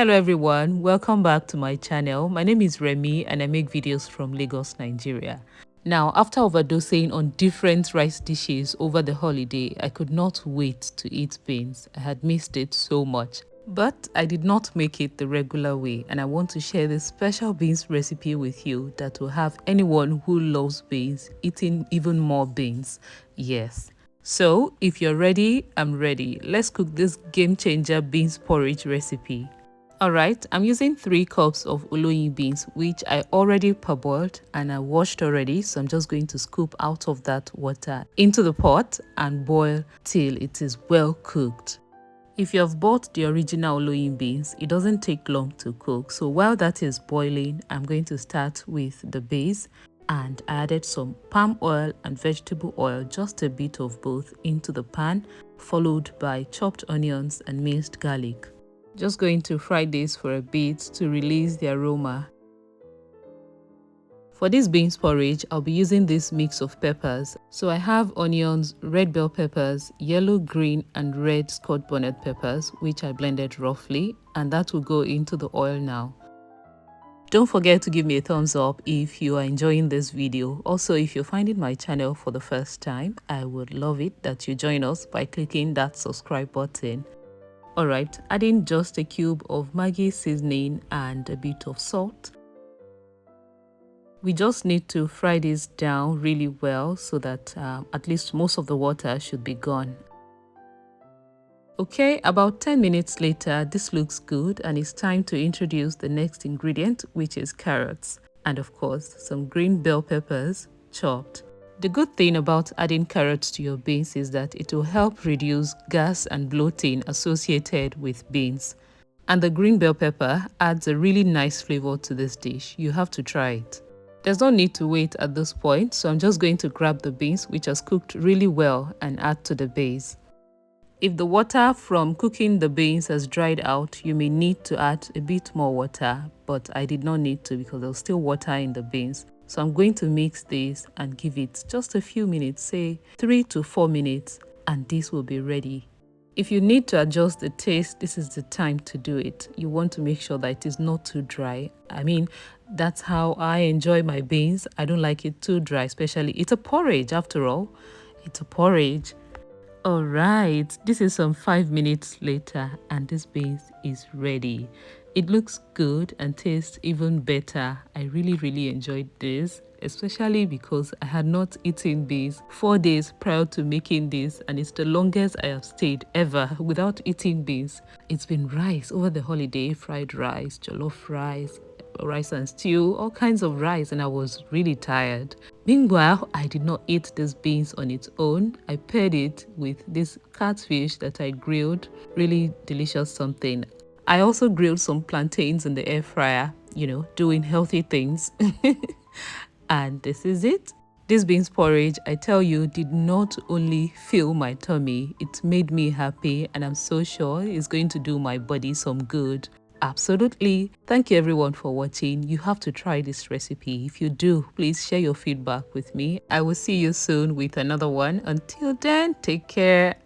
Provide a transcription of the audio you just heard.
Hello everyone, welcome back to my channel. My name is Remy and I make videos from Lagos, Nigeria. Now, after overdosing on different rice dishes over the holiday, I could not wait to eat beans. I had missed it so much. But I did not make it the regular way, and I want to share this special beans recipe with you that will have anyone who loves beans eating even more beans. Yes. So, if you're ready, I'm ready. Let's cook this game changer beans porridge recipe. Alright, I'm using 3 cups of oloyin beans which I already parboiled and I washed already, so I'm just going to scoop out of that water into the pot and boil till it is well cooked. If you have bought the original oloyin beans, it doesn't take long to cook. So while that is boiling, I'm going to start with the base, and I added some palm oil and vegetable oil, just a bit of both, into the pan, followed by chopped onions and minced garlic. Just going to fry this for a bit to release the aroma. For this beans porridge, I'll be using this mix of peppers. So I have onions, red bell peppers, yellow, green and red scotch bonnet peppers, which I blended roughly, and that will go into the oil now. Don't forget to give me a thumbs up if you are enjoying this video. Also, if you're finding my channel for the first time, I would love it that you join us by clicking that subscribe button. Alright, adding just a cube of Maggi seasoning and a bit of salt. We just need to fry this down really well so that at least most of the water should be gone. Okay, about 10 minutes later, this looks good and it's time to introduce the next ingredient, which is carrots. And of course, some green bell peppers chopped. The good thing about adding carrots to your beans is that it will help reduce gas and bloating associated with beans. And the green bell pepper adds a really nice flavor to this dish. You have to try it. There's no need to wait at this point, so I'm just going to grab the beans which has cooked really well and add to the base. If the water from cooking the beans has dried out, you may need to add a bit more water, but I did not need to because there's still water in the beans. So I'm going to mix this and give it just a few minutes, say 3 to 4 minutes, and this will be ready. If you need to adjust the taste, this is the time to do it. You want to make sure that it is not too dry. I mean, that's how I enjoy my beans. I don't like it too dry, especially it's a porridge after all. It's a porridge. Alright, this is some 5 minutes later and this beans is ready. It looks good and tastes even better. I really enjoyed this, especially because I had not eaten beans 4 days prior to making this, and it's the longest I have stayed ever without eating beans. It's been rice over the holiday, fried rice, jollof rice, rice and stew, all kinds of rice, and I was really tired. Meanwhile, I did not eat these beans on its own. I paired it with this catfish that I grilled. Really delicious something. I also grilled some plantains in the air fryer, doing healthy things. And this is it. This beans porridge, I tell you, did not only fill my tummy, it made me happy, and I'm so sure it's going to do my body some good. Absolutely. Thank you everyone for watching. You have to try this recipe. If you do, please share your feedback with me. I will see you soon with another one. Until then, take care